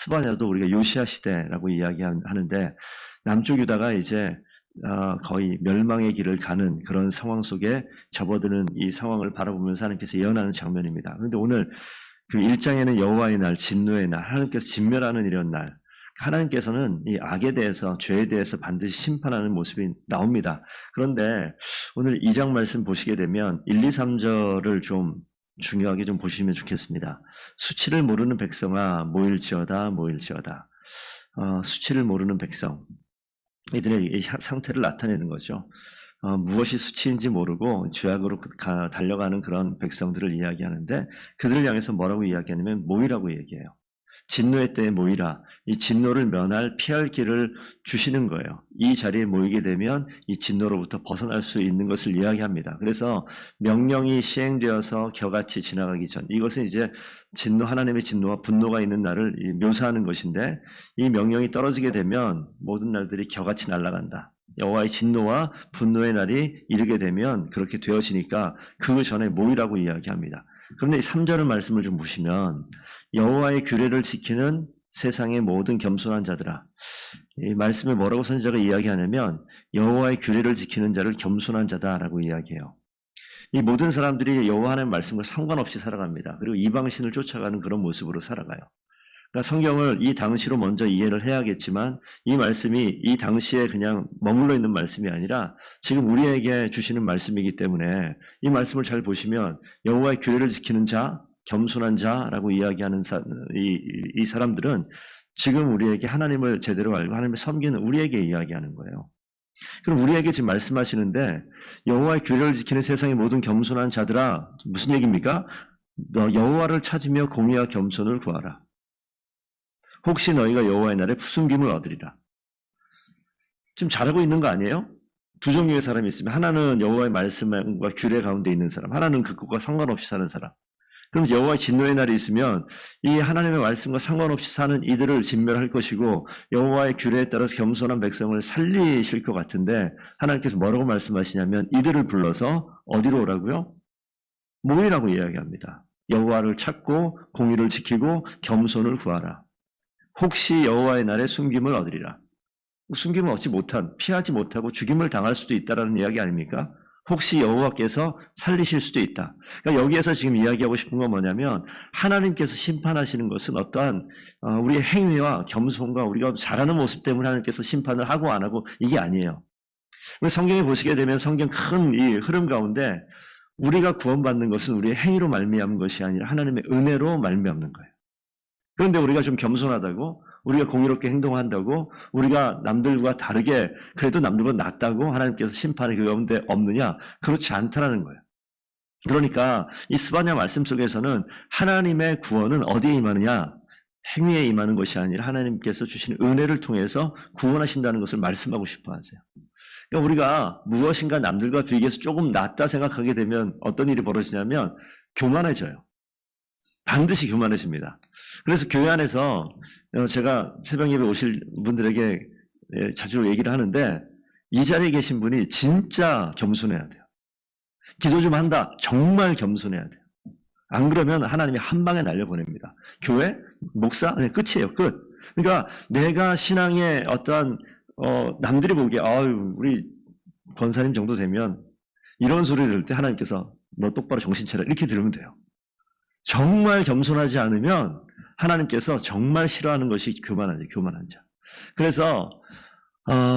스바냐도 우리가 요시야 시대라고 이야기하는데 남쪽 유다가 이제 거의 멸망의 길을 가는 그런 상황 속에 접어드는 이 상황을 바라보면서 하나님께서 예언하는 장면입니다. 그런데 오늘 그 1장에는 여호와의 날, 진노의 날, 하나님께서 진멸하는 이런 날, 하나님께서는 이 악에 대해서, 죄에 대해서 반드시 심판하는 모습이 나옵니다. 그런데 오늘 2장 말씀 보시게 되면 1, 2, 3절을 좀 중요하게 좀 보시면 좋겠습니다. 수치를 모르는 백성아 모일지어다 모일지어다. 수치를 모르는 백성, 이들의 이 상태를 나타내는 거죠. 무엇이 수치인지 모르고 죄악으로 달려가는 그런 백성들을 이야기하는데 그들을 향해서 뭐라고 이야기하냐면 모이라고 얘기해요. 진노의 때에 모이라. 이 진노를 면할 피할 길을 주시는 거예요. 이 자리에 모이게 되면 이 진노로부터 벗어날 수 있는 것을 이야기합니다. 그래서 명령이 시행되어서 겨같이 지나가기 전, 이것은 이제 진노, 하나님의 진노와 분노가 있는 날을 묘사하는 것인데 이 명령이 떨어지게 되면 모든 날들이 겨같이 날아간다. 여호와의 진노와 분노의 날이 이르게 되면 그렇게 되어지니까 그 전에 모이라고 이야기합니다. 그런데 이 3절의 말씀을 좀 보시면 여호와의 규례를 지키는 세상의 모든 겸손한 자들아. 이 말씀에 뭐라고 선지자가 이야기하냐면 여호와의 규례를 지키는 자를 겸손한 자다라고 이야기해요. 이 모든 사람들이 여호와 하나님의 말씀과 상관없이 살아갑니다. 그리고 이방신을 쫓아가는 그런 모습으로 살아가요. 그러니까 성경을 이 당시로 먼저 이해를 해야겠지만 이 말씀이 이 당시에 그냥 머물러 있는 말씀이 아니라 지금 우리에게 주시는 말씀이기 때문에 이 말씀을 잘 보시면 여호와의 규례를 지키는 자, 겸손한 자라고 이야기하는 이 사람들은 지금 우리에게 하나님을 제대로 알고 하나님을 섬기는 우리에게 이야기하는 거예요. 그럼 우리에게 지금 말씀하시는데 여호와의 규례를 지키는 세상의 모든 겸손한 자들아, 무슨 얘기입니까? 너 여호와를 찾으며 공의와 겸손을 구하라. 혹시 너희가 여호와의 날에 숨김을 얻으리라. 지금 잘하고 있는 거 아니에요? 두 종류의 사람이 있으면 하나는 여호와의 말씀과 규례 가운데 있는 사람, 하나는 그것과 상관없이 사는 사람. 그럼 여호와의 진노의 날이 있으면 이 하나님의 말씀과 상관없이 사는 이들을 진멸할 것이고 여호와의 규례에 따라서 겸손한 백성을 살리실 것 같은데 하나님께서 뭐라고 말씀하시냐면 이들을 불러서 어디로 오라고요? 모이라고 이야기합니다. 여호와를 찾고 공의를 지키고 겸손을 구하라. 혹시 여호와의 날에 숨김을 얻으리라. 숨김을 얻지 못한, 피하지 못하고 죽임을 당할 수도 있다라는 이야기 아닙니까? 혹시 여호와께서 살리실 수도 있다. 그러니까 여기에서 지금 이야기하고 싶은 건 뭐냐면 하나님께서 심판하시는 것은 어떠한 우리의 행위와 겸손과 우리가 잘하는 모습 때문에 하나님께서 심판을 하고 안 하고 이게 아니에요. 성경에 보시게 되면 성경 큰 이 흐름 가운데 우리가 구원받는 것은 우리의 행위로 말미암은 것이 아니라 하나님의 은혜로 말미암는 거예요. 그런데 우리가 좀 겸손하다고, 우리가 공의롭게 행동한다고, 우리가 남들과 다르게 그래도 남들보다 낫다고 하나님께서 심판이 그 가운데 없느냐? 그렇지 않다라는 거예요. 그러니까 이 스바냐 말씀 속에서는 하나님의 구원은 어디에 임하느냐? 행위에 임하는 것이 아니라 하나님께서 주시는 은혜를 통해서 구원하신다는 것을 말씀하고 싶어 하세요. 그러니까 우리가 무엇인가 남들과 비교해서 조금 낫다 생각하게 되면 어떤 일이 벌어지냐면 교만해져요. 반드시 교만해집니다. 그래서 교회 안에서 제가 새벽 예배 오실 분들에게 자주 얘기를 하는데 이 자리에 계신 분이 진짜 겸손해야 돼요. 기도 좀 한다. 정말 겸손해야 돼요. 안 그러면 하나님이 한 방에 날려보냅니다. 교회? 목사? 네, 끝이에요. 끝. 그러니까 내가 신앙의 어떠한 남들이 보기에 우리 권사님 정도 되면 이런 소리 들을 때 하나님께서 너 똑바로 정신 차려 이렇게 들으면 돼요. 정말 겸손하지 않으면 하나님께서 정말 싫어하는 것이 교만한 자. 그래서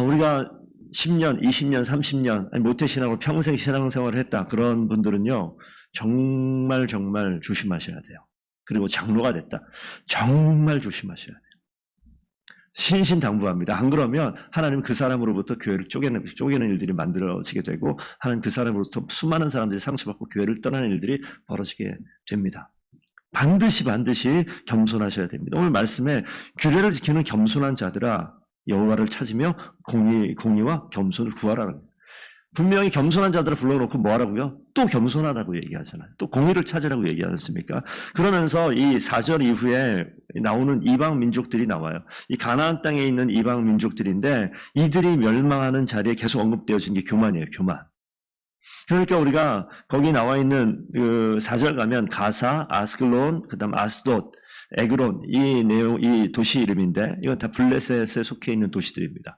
우리가 10년, 20년, 30년 모태신앙으로 평생 신앙생활을 했다. 그런 분들은요. 정말 조심하셔야 돼요. 그리고 장로가 됐다. 정말 조심하셔야 돼요. 신신당부합니다. 안 그러면 하나님은 그 사람으로부터 교회를 쪼개는 일들이 만들어지게 되고 하나님 그 사람으로부터 수많은 사람들이 상처받고 교회를 떠나는 일들이 벌어지게 됩니다. 반드시 겸손하셔야 됩니다. 오늘 말씀에 규례를 지키는 겸손한 자들아 여호와를 찾으며 공의와 겸손을 구하라는 거예요. 분명히 겸손한 자들을 불러놓고 뭐하라고요? 또 겸손하라고 얘기하잖아요. 또 공의를 찾으라고 얘기하지 않습니까? 그러면서 이 4절 이후에 나오는 이방 민족들이 나와요. 이 가나안 땅에 있는 이방 민족들인데 이들이 멸망하는 자리에 계속 언급되어진 게 교만이에요. 교만. 그러니까 우리가 거기 나와 있는 그 4절 가면 가사, 아스글론, 그다음 아스돗 에그론, 이 도시 이름인데 이건 다 블레셋에 속해 있는 도시들입니다.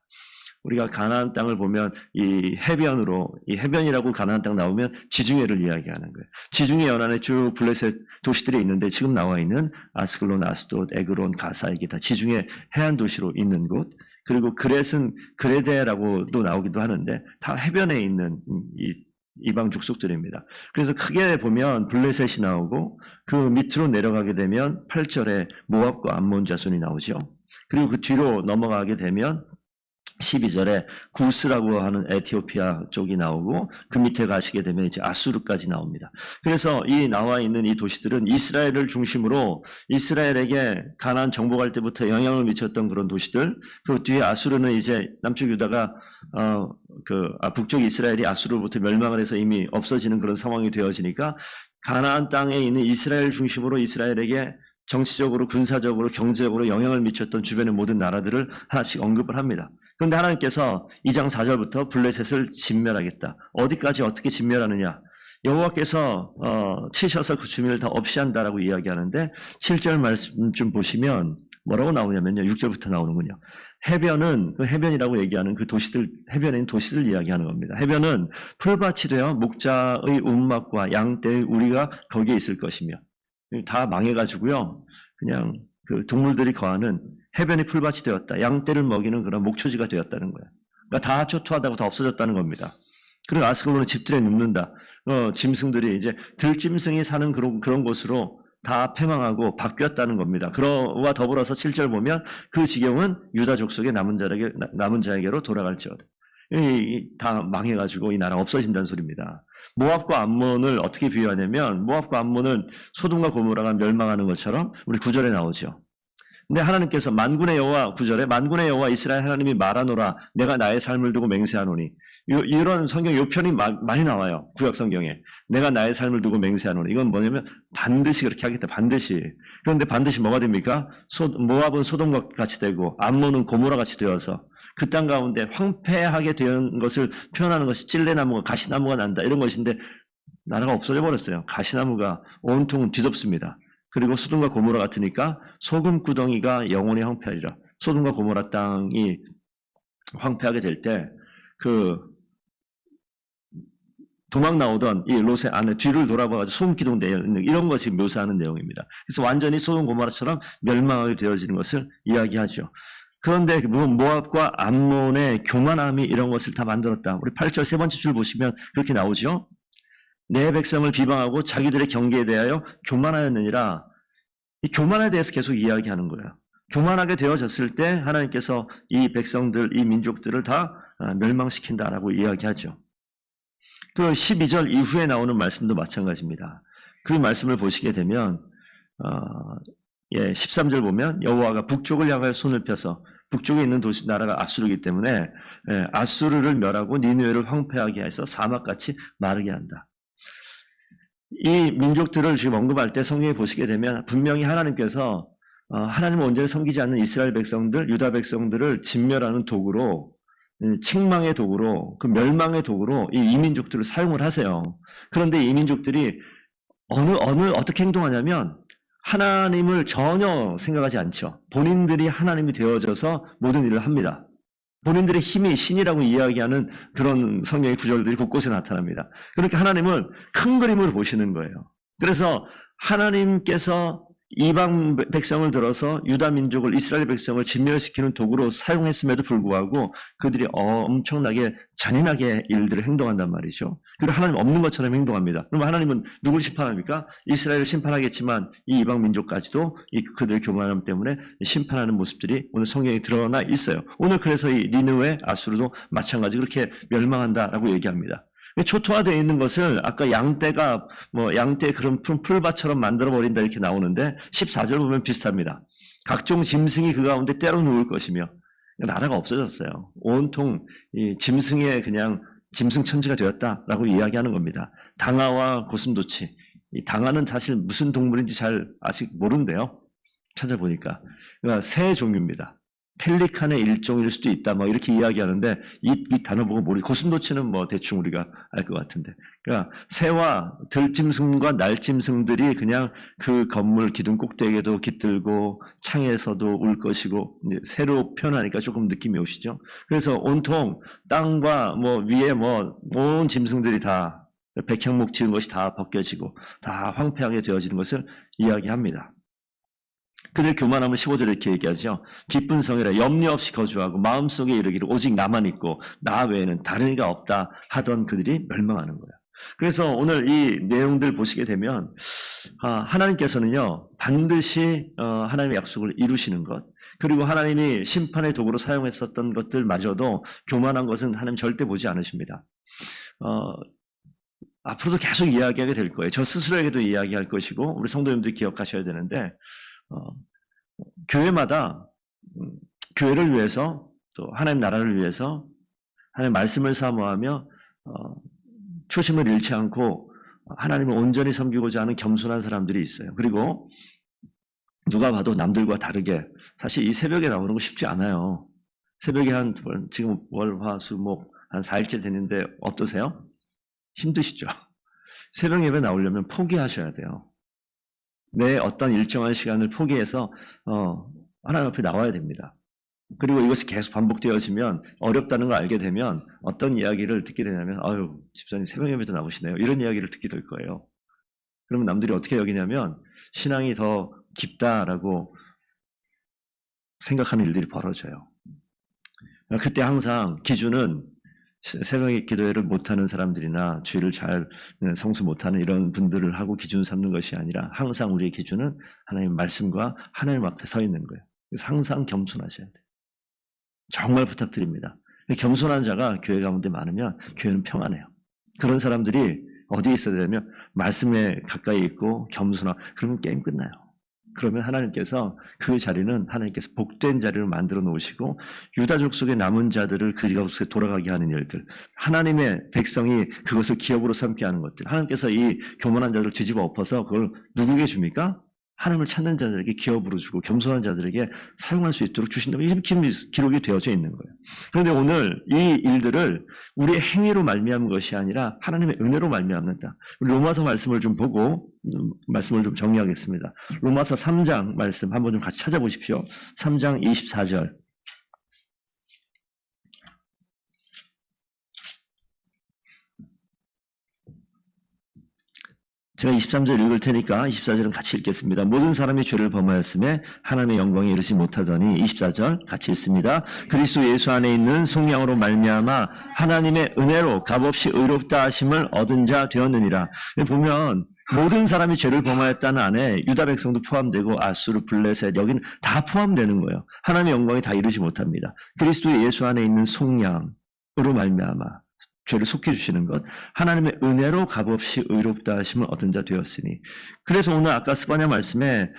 우리가 가나안 땅을 보면 이 해변이라고 가나안 땅 나오면 지중해를 이야기하는 거예요. 지중해 연안에 쭉 블레셋 도시들이 있는데 지금 나와 있는 아스글론, 아스돗, 에그론, 가사 이게 다 지중해 해안 도시로 있는 곳. 그리고 그렛은 그레데라고도 나오기도 하는데 다 해변에 있는 이방 족속들입니다. 그래서 크게 보면 블레셋이 나오고 그 밑으로 내려가게 되면 8절에 모압과 암몬 자손이 나오죠. 그리고 그 뒤로 넘어가게 되면 12절에 구스라고 하는 에티오피아 쪽이 나오고 그 밑에 가시게 되면 이제 아수르까지 나옵니다. 그래서 이 나와 있는 이 도시들은 이스라엘을 중심으로 이스라엘에게 가나안 정복할 때부터 영향을 미쳤던 그런 도시들. 그 뒤에 아수르는 이제 남쪽 유다가 북쪽 이스라엘이 아수르로부터 멸망을 해서 이미 없어지는 그런 상황이 되어지니까 가나안 땅에 있는 이스라엘 중심으로 이스라엘에게 정치적으로, 군사적으로, 경제적으로 영향을 미쳤던 주변의 모든 나라들을 하나씩 언급을 합니다. 그런데 하나님께서 2장 4절부터 블레셋을 진멸하겠다. 어디까지 어떻게 진멸하느냐? 여호와께서 치셔서 그 주민을 다 없이 한다라고 이야기하는데 7절 말씀 좀 보시면 뭐라고 나오냐면요. 6절부터 나오는군요. 해변은 그 해변이라고 얘기하는 그 도시들, 해변에 있는 도시들 이야기하는 겁니다. 해변은 풀밭이 되어 목자의 운막과 양떼의 우리가 거기에 있을 것이며 다 망해가지고요. 그냥 그 동물들이 거하는 해변이 풀밭이 되었다. 양떼를 먹이는 그런 목초지가 되었다는 거예요. 그러니까 다 초토하다고 다 없어졌다는 겁니다. 그리고 아스글론은 집들에 눕는다. 짐승들이 이제 들짐승이 사는 그런 곳으로 다 패망하고 바뀌었다는 겁니다. 그와 더불어서 7절 보면 그 지경은 유다 족속의 남은 자에게로 돌아갈지어다. 다 망해가지고 이 나라 없어진다는 소리입니다. 모압과 암몬을 어떻게 비유하냐면 모압과 암몬은 소돔과 고모라가 멸망하는 것처럼 우리 9절에 나오죠. 근데 하나님께서 만군의 여호와 9절에 만군의 여호와 이스라엘 하나님이 말하노라 내가 나의 삶을 두고 맹세하노니 이런 성경 요 편이 많이 나와요. 구약 성경에 내가 나의 삶을 두고 맹세하노니 이건 뭐냐면 반드시 그렇게 하겠다. 반드시. 그런데 반드시 뭐가 됩니까? 모압은 소돔과 같이 되고 암몬은 고모라 같이 되어서 그 땅 가운데 황폐하게 된 것을 표현하는 것이 찔레나무가 가시나무가 난다 이런 것인데 나라가 없어져 버렸어요. 가시나무가 온통 뒤덮습니다. 그리고 소돔과 고모라 같으니까 소금구덩이가 영원히 황폐하리라. 소돔과 고모라 땅이 황폐하게 될 때 그 도망 나오던 이 롯의 안에 뒤를 돌아봐가지고 소금기둥 내는 이런 것이 묘사하는 내용입니다. 그래서 완전히 소돔 고모라처럼 멸망하게 되어지는 것을 이야기하죠. 그런데 모압과 암몬의 교만함이 이런 것을 다 만들었다. 우리 8절 세 번째 줄 보시면 그렇게 나오죠. 내 백성을 비방하고 자기들의 경계에 대하여 교만하였느니라. 이 교만에 대해서 계속 이야기하는 거예요. 교만하게 되어졌을 때 하나님께서 이 백성들, 이 민족들을 다 멸망시킨다라고 이야기하죠. 그 12절 이후에 나오는 말씀도 마찬가지입니다. 그 말씀을 보시게 되면 13절 보면 여호와가 북쪽을 향하여 손을 펴서 북쪽에 있는 도시 나라가 아수르이기 때문에 아수르를 멸하고 니느웨를 황폐하게 해서 사막같이 마르게 한다. 이 민족들을 지금 언급할 때 성경에 보시게 되면 분명히 하나님께서 하나님을 온전히 섬기지 않는 이스라엘 백성들, 유다 백성들을 진멸하는 도구로 책망의 도구로 그 멸망의 도구로 이 이민족들을 사용을 하세요. 그런데 이 이민족들이 어떻게 행동하냐면 하나님을 전혀 생각하지 않죠. 본인들이 하나님이 되어져서 모든 일을 합니다. 본인들의 힘이 신이라고 이야기하는 그런 성경의 구절들이 곳곳에 나타납니다. 그러니까 하나님은 큰 그림을 보시는 거예요. 그래서 하나님께서 이방 백성을 들어서 유다 민족을 이스라엘 백성을 진멸시키는 도구로 사용했음에도 불구하고 그들이 엄청나게 잔인하게 일들을 행동한단 말이죠. 그리고 하나님 없는 것처럼 행동합니다. 그럼 하나님은 누굴 심판합니까? 이스라엘을 심판하겠지만 이 이방 민족까지도 그들의 교만함 때문에 심판하는 모습들이 오늘 성경에 드러나 있어요. 오늘 그래서 이 니느웨, 아수르도 마찬가지 그렇게 멸망한다라고 얘기합니다. 초토화되어 있는 것을 아까 양떼가 양떼 그런 풀밭처럼 만들어버린다 이렇게 나오는데 14절 보면 비슷합니다. 각종 짐승이 그 가운데 때로 누울 것이며 나라가 없어졌어요. 온통 이 짐승의 그냥 짐승천지가 되었다라고 이야기하는 겁니다. 당아와 고슴도치. 이 당아는 사실 무슨 동물인지 잘 아직 모른대요. 찾아보니까. 그러니까 새 종류입니다. 펠리칸의 일종일 수도 있다. 뭐 이렇게 이야기하는데 이 단어 보고 모르. 고슴도치는 뭐 대충 우리가 알 것 같은데. 그러니까 새와 들짐승과 날짐승들이 그냥 그 건물 기둥 꼭대기에도 깃들고 창에서도 울 것이고 이제 새로 표현하니까 조금 느낌이 오시죠. 그래서 온통 땅과 뭐 위에 뭐 온 짐승들이 다 백향목 지은 것이 다 벗겨지고 다 황폐하게 되어지는 것을 이야기합니다. 그들 교만함을 15절에 이렇게 얘기하죠. 기쁜 성이라 염려 없이 거주하고 마음속에 이르기를 오직 나만 있고 나 외에는 다른 이가 없다 하던 그들이 멸망하는 거예요. 그래서 오늘 이 내용들 보시게 되면 하나님께서는요 반드시 하나님의 약속을 이루시는 것, 그리고 하나님이 심판의 도구로 사용했었던 것들마저도 교만한 것은 하나님 절대 보지 않으십니다. 앞으로도 계속 이야기하게 될 거예요. 저 스스로에게도 이야기할 것이고 우리 성도님들 기억하셔야 되는데 교회마다 교회를 위해서 또 하나님 나라를 위해서 하나님 말씀을 사모하며 초심을 잃지 않고 하나님을 온전히 섬기고자 하는 겸손한 사람들이 있어요. 그리고 누가 봐도 남들과 다르게 사실 이 새벽에 나오는 거 쉽지 않아요. 새벽에 지금 월, 화, 수, 목 한 4일째 됐는데 어떠세요? 힘드시죠? 새벽 예배 나오려면 포기하셔야 돼요. 내 어떤 일정한 시간을 포기해서 하나님 앞에 나와야 됩니다. 그리고 이것이 계속 반복되어지면 어렵다는 걸 알게 되면 어떤 이야기를 듣게 되냐면 아유 집사님 새벽 예배도 나오시네요. 이런 이야기를 듣게 될 거예요. 그러면 남들이 어떻게 여기냐면 신앙이 더 깊다라고 생각하는 일들이 벌어져요. 그때 항상 기준은 새벽 기도회를 못하는 사람들이나 주의를 잘 성수 못하는 이런 분들을 하고 기준 삼는 것이 아니라 항상 우리의 기준은 하나님의 말씀과 하나님 앞에 서 있는 거예요. 그래서 항상 겸손하셔야 돼요. 정말 부탁드립니다. 겸손한 자가 교회 가운데 많으면 교회는 평안해요. 그런 사람들이 어디에 있어야 되냐면 말씀에 가까이 있고 겸손하고 그러면 게임 끝나요. 그러면 하나님께서 그 자리는 하나님께서 복된 자리를 만들어 놓으시고 유다족 속에 남은 자들을 그 지각 속에 돌아가게 하는 일들, 하나님의 백성이 그것을 기업으로 삼게 하는 것들, 하나님께서 이 교만한 자들을 뒤집어 엎어서 그걸 누구에게 줍니까? 하나님을 찾는 자들에게 기업으로 주고 겸손한 자들에게 사용할 수 있도록 주신다면 이렇게 기록이 되어져 있는 거예요. 그런데 오늘 이 일들을 우리의 행위로 말미암은 것이 아니라 하나님의 은혜로 말미암는다. 로마서 말씀을 좀 보고 말씀을 좀 정리하겠습니다. 로마서 3장 말씀 한번 좀 같이 찾아보십시오. 3장 24절. 제가 23절 읽을 테니까 24절은 같이 읽겠습니다. 모든 사람이 죄를 범하였음에 하나님의 영광에 이르지 못하더니 24절 같이 읽습니다. 그리스도 예수 안에 있는 속량으로 말미암아 하나님의 은혜로 값없이 의롭다 하심을 얻은 자 되었느니라. 보면 모든 사람이 죄를 범하였다는 안에 유다 백성도 포함되고 아수르, 블레셋 여긴 다 포함되는 거예요. 하나님의 영광에 다 이르지 못합니다. 그리스도 예수 안에 있는 속량으로 말미암아 죄를 속해주시는 것, 하나님의 은혜로 값없이 의롭다 하심을 얻은 자 되었으니. 그래서 오늘 아까 스바냐 말씀에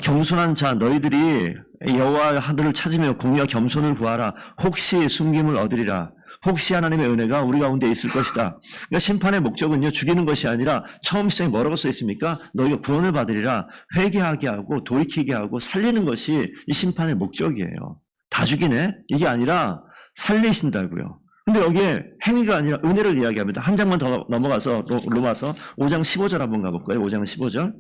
겸손한 자 너희들이 여호와 하늘을 찾으며 공의와 겸손을 구하라. 혹시 숨김을 얻으리라. 혹시 하나님의 은혜가 우리 가운데 있을 것이다. 그러니까 심판의 목적은요 죽이는 것이 아니라 처음 시작에 뭐라고 써 있습니까? 너희가 구원을 받으리라. 회개하게 하고 돌이키게 하고 살리는 것이 이 심판의 목적이에요. 다 죽이네? 이게 아니라 살리신다고요. 근데 여기에 행위가 아니라 은혜를 이야기합니다. 한 장만 더 넘어가서 로마서 5장 15절 한번 가볼까요? 5장 15절.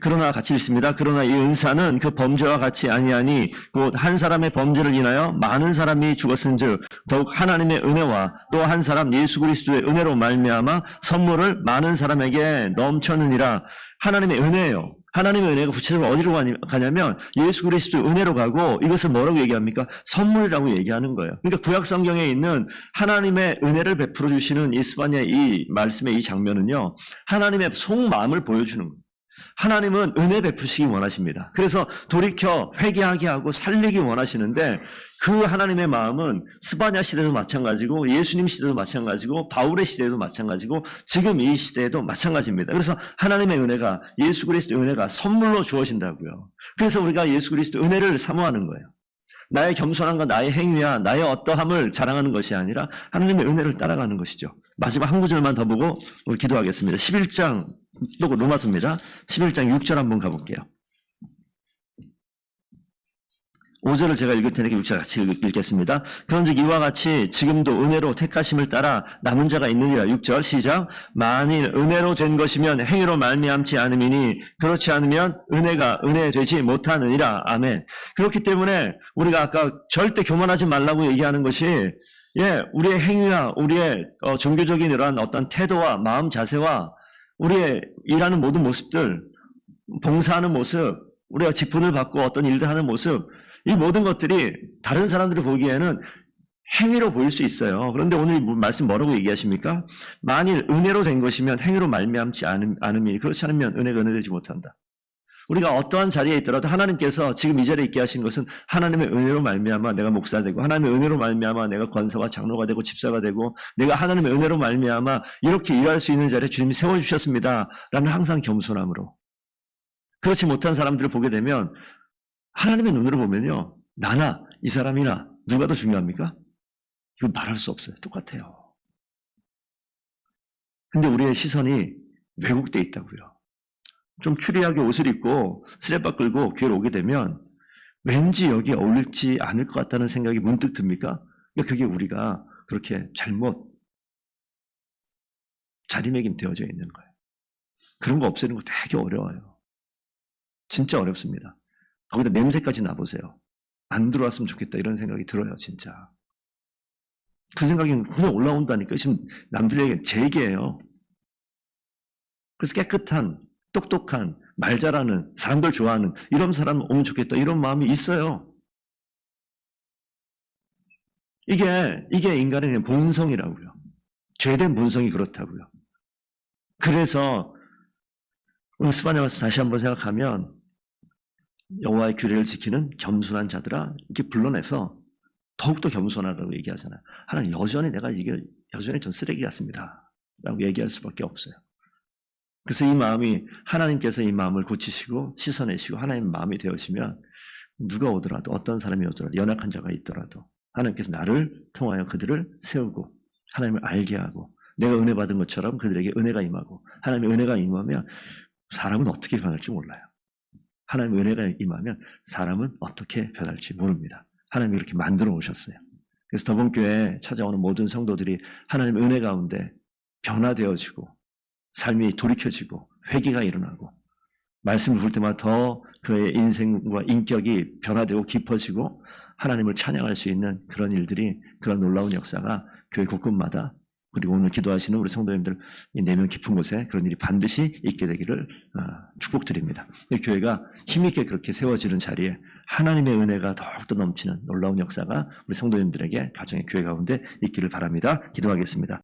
그러나 같이 읽습니다. 그러나 이 은사는 그 범죄와 같이 아니하니 곧 한 사람의 범죄를 인하여 많은 사람이 죽었은즉 더욱 하나님의 은혜와 또 한 사람 예수 그리스도의 은혜로 말미암아 선물을 많은 사람에게 넘쳤느니라. 하나님의 은혜예요. 하나님의 은혜가 구체적으로 어디로 가냐면 예수 그리스도의 은혜로 가고 이것을 뭐라고 얘기합니까? 선물이라고 얘기하는 거예요. 그러니까 구약 성경에 있는 하나님의 은혜를 베풀어 주시는 이 스바냐의 이 말씀의 이 장면은요. 하나님의 속마음을 보여주는 거예요. 하나님은 은혜 베푸시기 원하십니다. 그래서 돌이켜 회개하게 하고 살리기 원하시는데 그 하나님의 마음은 스바냐 시대도 마찬가지고 예수님 시대도 마찬가지고 바울의 시대도 마찬가지고 지금 이 시대에도 마찬가지입니다. 그래서 하나님의 은혜가 예수 그리스도의 은혜가 선물로 주어진다고요. 그래서 우리가 예수 그리스도의 은혜를 사모하는 거예요. 나의 겸손함과 나의 행위야 나의 어떠함을 자랑하는 것이 아니라 하나님의 은혜를 따라가는 것이죠. 마지막 한 구절만 더 보고 우리 기도하겠습니다. 11장 또 로마서입니다. 11장 6절 한번 가볼게요. 5절을 제가 읽을 테니까 6절 같이 읽겠습니다. 그런즉 이와 같이 지금도 은혜로 택하심을 따라 남은 자가 있느니라. 6절 시작. 만일 은혜로 된 것이면 행위로 말미암지 않음이니 그렇지 않으면 은혜가 은혜 되지 못하느니라. 아멘. 그렇기 때문에 우리가 아까 절대 교만하지 말라고 얘기하는 것이 우리의 행위와 우리의 종교적인 이러한 어떤 태도와 마음 자세와 우리의 일하는 모든 모습들, 봉사하는 모습, 우리가 직분을 받고 어떤 일들 하는 모습, 이 모든 것들이 다른 사람들이 보기에는 행위로 보일 수 있어요. 그런데 오늘 말씀 뭐라고 얘기하십니까? 만일 은혜로 된 것이면 행위로 말미암지 않음이 그렇지 않으면 은혜가 은혜되지 못한다. 우리가 어떠한 자리에 있더라도 하나님께서 지금 이 자리에 있게 하신 것은 하나님의 은혜로 말미암아 내가 목사가 되고 하나님의 은혜로 말미암아 내가 권사와 장로가 되고 집사가 되고 내가 하나님의 은혜로 말미암아 이렇게 일할 수 있는 자리에 주님이 세워주셨습니다. 라는 항상 겸손함으로. 그렇지 못한 사람들을 보게 되면 하나님의 눈으로 보면요. 나나 이 사람이나 누가 더 중요합니까? 이거 말할 수 없어요. 똑같아요. 근데 우리의 시선이 왜곡되어 있다고요. 좀 추리하게 옷을 입고 스레바 끌고 교회로 오게 되면 왠지 여기에 어울리지 않을 것 같다는 생각이 문득 듭니까? 그게 우리가 그렇게 잘못 자리매김 되어져 있는 거예요. 그런 거 없애는 거 되게 어려워요. 진짜 어렵습니다. 거기다 냄새까지 나보세요. 안 들어왔으면 좋겠다 이런 생각이 들어요. 진짜. 그 생각이 그냥 올라온다니까. 지금 남들에게 제 얘기예요. 그래서 깨끗한 똑똑한 말 잘하는 사람들 좋아하는 이런 사람 오면 좋겠다 이런 마음이 있어요. 이게 인간의 본성이라고요. 죄된 본성이 그렇다고요. 그래서 오늘 스바냐 말씀 다시 한번 생각하면 여호와의 규례를 지키는 겸손한 자들아 이렇게 불러내서 더욱더 겸손하라고 얘기하잖아요. 하나님 여전히 전 쓰레기 같습니다. 라고 얘기할 수밖에 없어요. 그래서 이 마음이 하나님께서 이 마음을 고치시고 씻어내시고 하나님의 마음이 되어지면 누가 오더라도 어떤 사람이 오더라도 연약한 자가 있더라도 하나님께서 나를 통하여 그들을 세우고 하나님을 알게 하고 내가 은혜 받은 것처럼 그들에게 은혜가 임하고 하나님의 은혜가 임하면 사람은 어떻게 변할지 몰라요. 하나님의 은혜가 임하면 사람은 어떻게 변할지 모릅니다. 하나님이 그렇게 만들어 오셨어요. 그래서 더본교회에 찾아오는 모든 성도들이 하나님의 은혜 가운데 변화되어지고 삶이 돌이켜지고 회개가 일어나고 말씀을 볼 때마다 더 그의 인생과 인격이 변화되고 깊어지고 하나님을 찬양할 수 있는 그런 일들이 그런 놀라운 역사가 교회 곳곳마다 그리고 오늘 기도하시는 우리 성도님들 이 내면 깊은 곳에 그런 일이 반드시 있게 되기를 축복드립니다. 교회가 힘있게 그렇게 세워지는 자리에 하나님의 은혜가 더욱더 넘치는 놀라운 역사가 우리 성도님들에게 가정의 교회 가운데 있기를 바랍니다. 기도하겠습니다.